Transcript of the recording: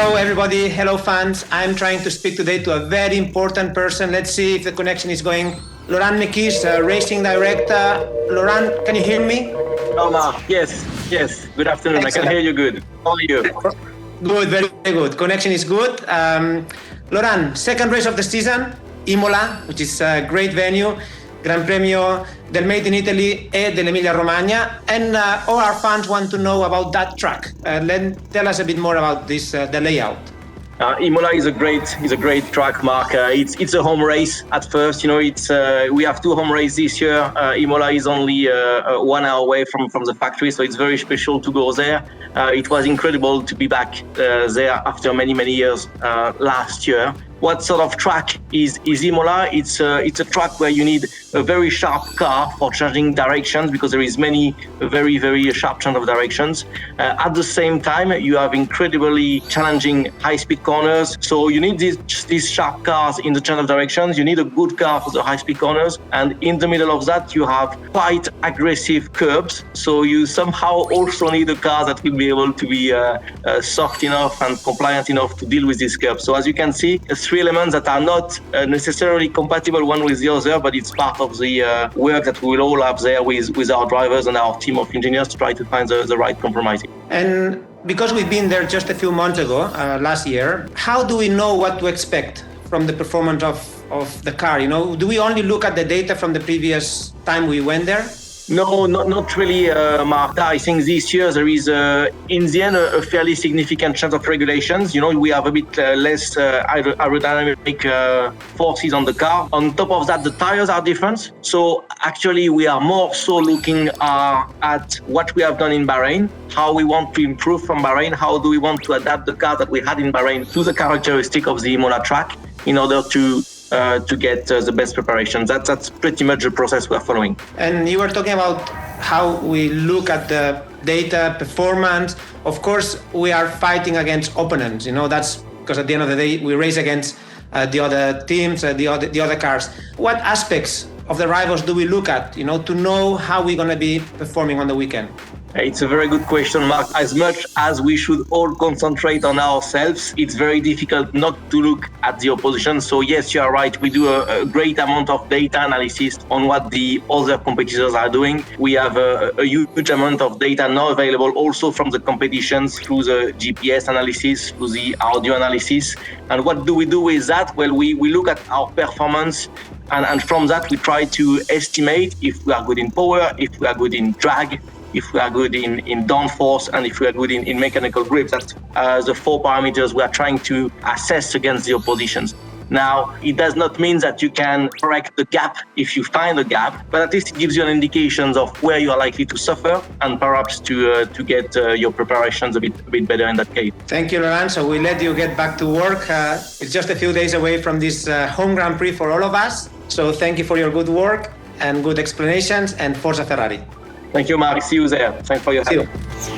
Hello, everybody. Hello, fans. I'm trying to speak today to a very important person. Let's see if the connection is going. Laurent Mekies, racing director. Laurent, can you hear me? Oh, Mark. Yes. Good afternoon. Excellent. I can hear you good. How are you? Good, very good. Connection is good. Laurent, second race of the season, Imola, which is a great venue. Grand Premio del Made in Italy e dell'Emilia-Romagna, and all our fans want to know about that track. Tell us a bit more about this, the layout. Imola is a great track, Mark. It's a home race at first. We have two home races this year. Imola is only 1 hour away from the factory, so it's very special to go there. It was incredible to be back there after many years last year. What sort of track is Imola? It's a track where you need a very sharp car for changing directions, because there is many very sharp change of directions. At the same time, you have incredibly challenging high-speed corners. So you need these sharp cars in the change of directions. You need a good car for the high-speed corners. And in the middle of that, you have quite aggressive curbs. So you somehow also need a car that will be able to be soft enough and compliant enough to deal with these curbs. So as you can see, three elements that are not necessarily compatible one with the other, but it's part of the work that we will all have there with our drivers and our team of engineers to try to find the right compromise. And because we've been there just a few months ago, last year, how do we know what to expect from the performance of the car? Do we only look at the data from the previous time we went there? No, not really, Mark. I think this year there is, in the end, a fairly significant change of regulations. We have a bit less aerodynamic forces on the car. On top of that, the tires are different. So actually, we are more so looking at what we have done in Bahrain, how we want to improve from Bahrain, how do we want to adapt the car that we had in Bahrain to the characteristic of the Imola track in order to get the best preparations. That's pretty much the process we're following. And you were talking about how we look at the data, performance. Of course, we are fighting against opponents. That's because at the end of the day, we race against the other teams, the other cars. What aspects of the rivals do we look at, to know how we're going to be performing on the weekend? It's a very good question, Mark. As much as we should all concentrate on ourselves, it's very difficult not to look at the opposition. So yes, you are right. We do a great amount of data analysis on what the other competitors are doing. We have a huge amount of data now available also from the competitions through the GPS analysis, through the audio analysis. And what do we do with that? Well, we look at our performance, and from that we try to estimate if we are good in power, if we are good in drag, if we are good in downforce, and if we are good in mechanical grip. That's the four parameters we are trying to assess against the oppositions. Now, it does not mean that you can correct the gap if you find a gap, but at least it gives you an indication of where you are likely to suffer, and perhaps to get your preparations a bit better in that case. Thank you, Laurent. So we let you get back to work. It's just a few days away from this home Grand Prix for all of us. So thank you for your good work and good explanations, and Forza Ferrari. Thank you, Mark. See you there. Thanks for your help. See you.